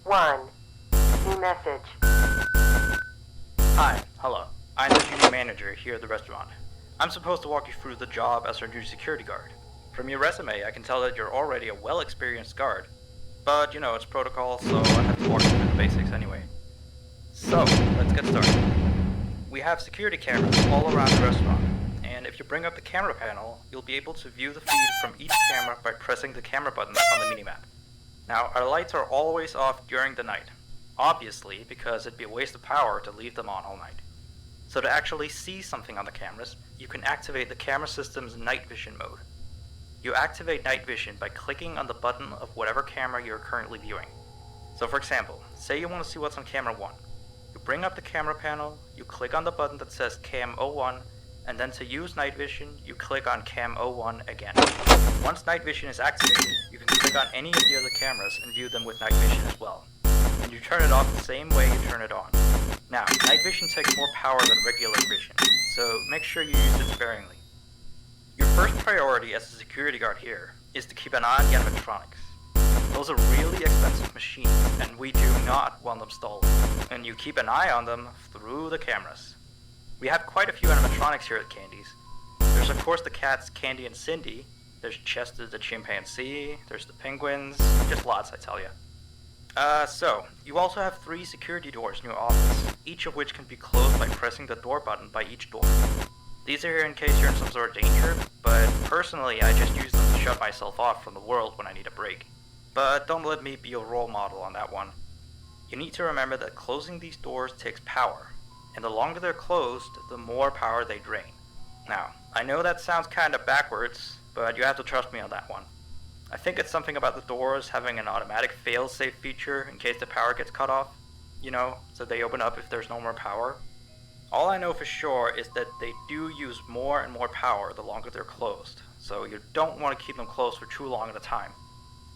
1. New message. Hi, hello. I'm the junior manager here at the restaurant. I'm supposed to walk you through the job as our new security guard. From your resume, I can tell that you're already a well-experienced guard. But, it's protocol, so I have to walk you through the basics anyway. So, let's get started. We have security cameras all around the restaurant, and if you bring up the camera panel, you'll be able to view the feed from each camera by pressing the camera buttons on the minimap. Now, our lights are always off during the night. Obviously, because it'd be a waste of power to leave them on all night. So to actually see something on the cameras, you can activate the camera system's night vision mode. You activate night vision by clicking on the button of whatever camera you're currently viewing. So for example, say you want to see what's on camera 1. You bring up the camera panel, you click on the button that says Cam 01, and then to use night vision, you click on Cam 01 again. Once night vision is activated, you can click on any of the other cameras and view them with night vision as well. And you turn it off the same way you turn it on. Now, night vision takes more power than regular vision, so make sure you use it sparingly. Your first priority as a security guard here is to keep an eye on the animatronics. Those are really expensive machines, and we do not want them stolen. And you keep an eye on them through the cameras. We have quite a few animatronics here at Candy's. There's of course the cats Candy and Cindy, there's Chester the chimpanzee, there's the penguins, just lots I tell ya. So, you also have 3 security doors in your office, each of which can be closed by pressing the door button by each door. These are here in case you're in some sort of danger, but personally I just use them to shut myself off from the world when I need a break. But don't let me be your role model on that one. You need to remember that closing these doors takes power, and the longer they're closed, the more power they drain. Now, I know that sounds kinda backwards, but you have to trust me on that one. I think it's something about the doors having an automatic fail-safe feature in case the power gets cut off. So they open up if there's no more power. All I know for sure is that they do use more and more power the longer they're closed, so you don't want to keep them closed for too long at a time.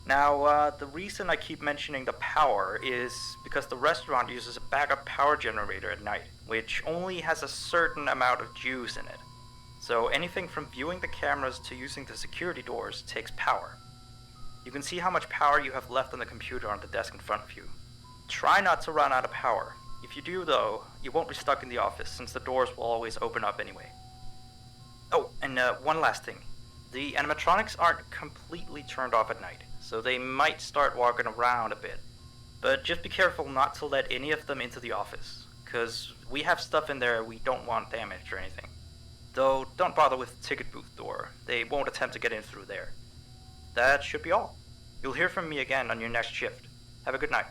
Now, the reason I keep mentioning the power is because the restaurant uses a backup power generator at night, which only has a certain amount of juice in it. So anything from viewing the cameras to using the security doors takes power. You can see how much power you have left on the computer on the desk in front of you. Try not to run out of power. If you do though, you won't be stuck in the office since the doors will always open up anyway. Oh, and one last thing. The animatronics aren't completely turned off at night, so they might start walking around a bit. But just be careful not to let any of them into the office, cause we have stuff in there we don't want damaged or anything. Though don't bother with the ticket booth door, they won't attempt to get in through there. That should be all. You'll hear from me again on your next shift. Have a good night.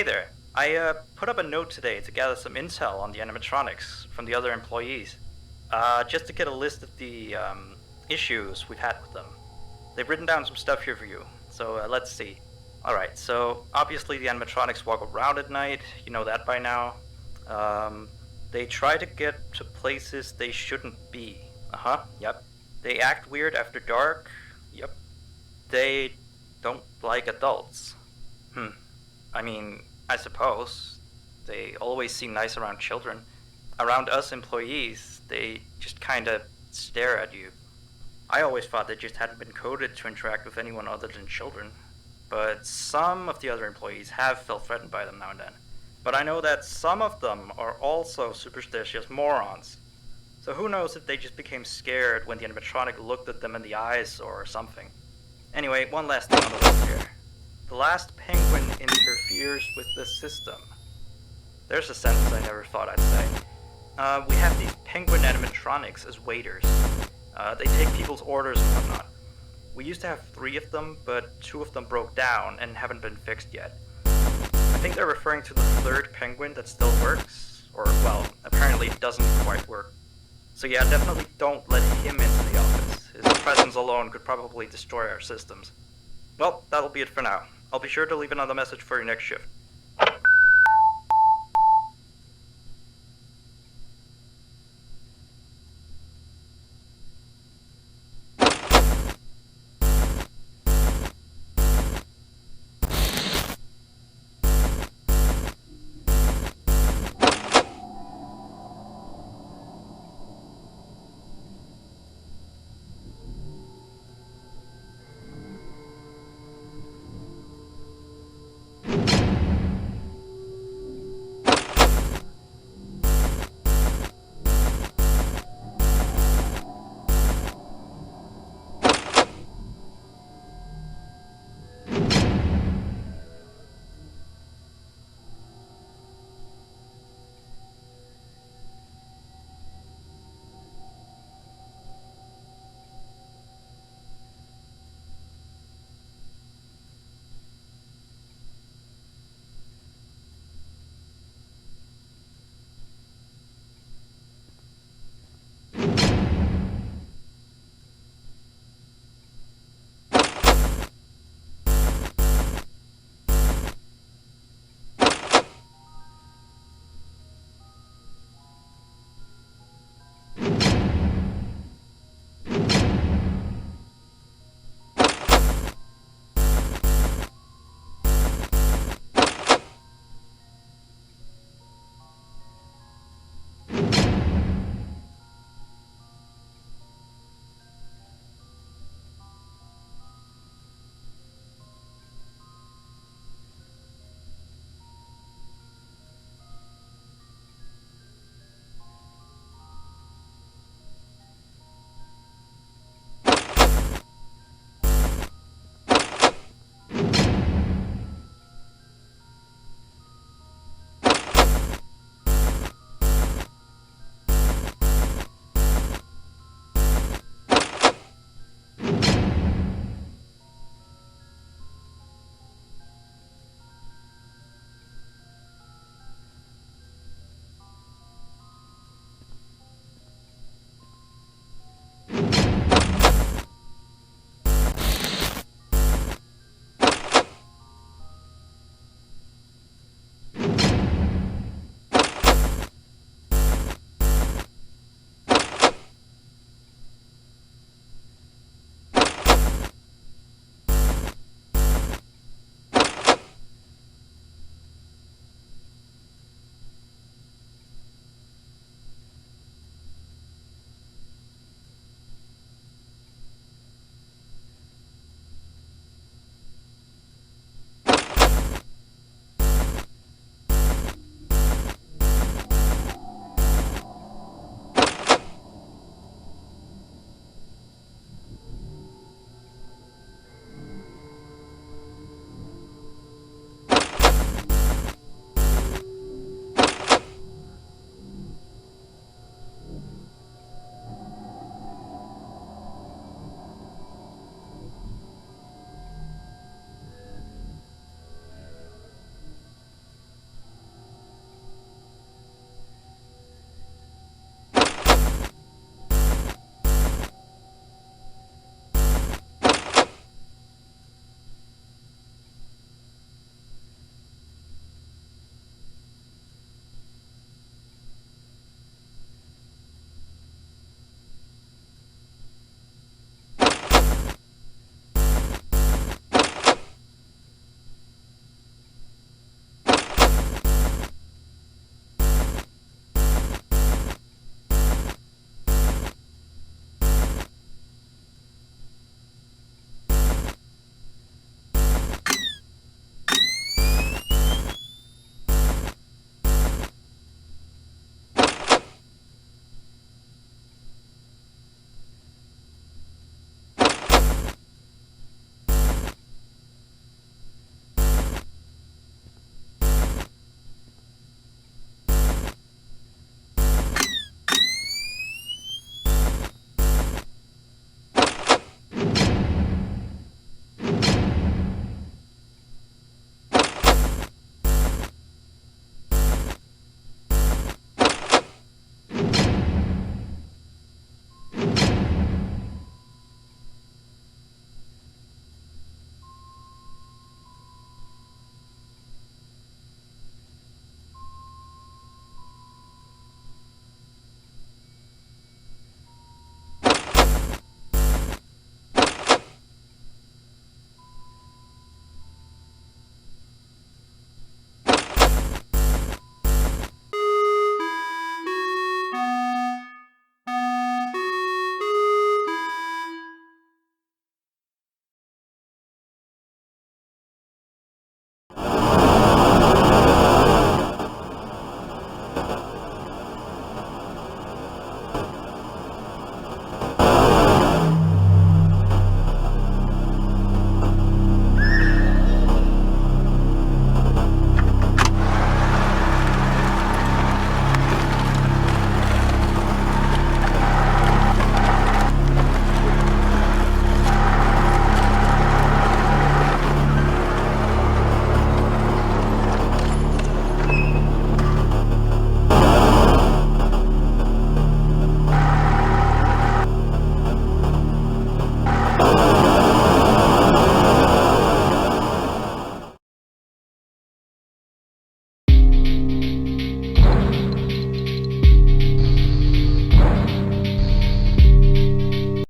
Hey there. I put up a note today to gather some intel on the animatronics from the other employees. Just to get a list of the issues we've had with them. They've written down some stuff here for you, so let's see. Alright, so obviously the animatronics walk around at night, you know that by now. They try to get to places they shouldn't be. Yep. They act weird after dark. Yep. They don't like adults. I mean, I suppose. They always seem nice around children. Around us employees, they just kinda stare at you. I always thought they just hadn't been coded to interact with anyone other than children. But some of the other employees have felt threatened by them now and then. But I know that some of them are also superstitious morons. So who knows if they just became scared when the animatronic looked at them in the eyes or something. Anyway, one last thing on the list here. The last penguin interferes with the system. There's a sentence I never thought I'd say. We have these penguin animatronics as waiters. They take people's orders and whatnot. We used to have 3 of them, but 2 of them broke down and haven't been fixed yet. I think they're referring to the 3rd penguin that still works, or, well, apparently it doesn't quite work. So yeah, definitely don't let him into the office. His presence alone could probably destroy our systems. Well, that'll be it for now. I'll be sure to leave another message for your next shift.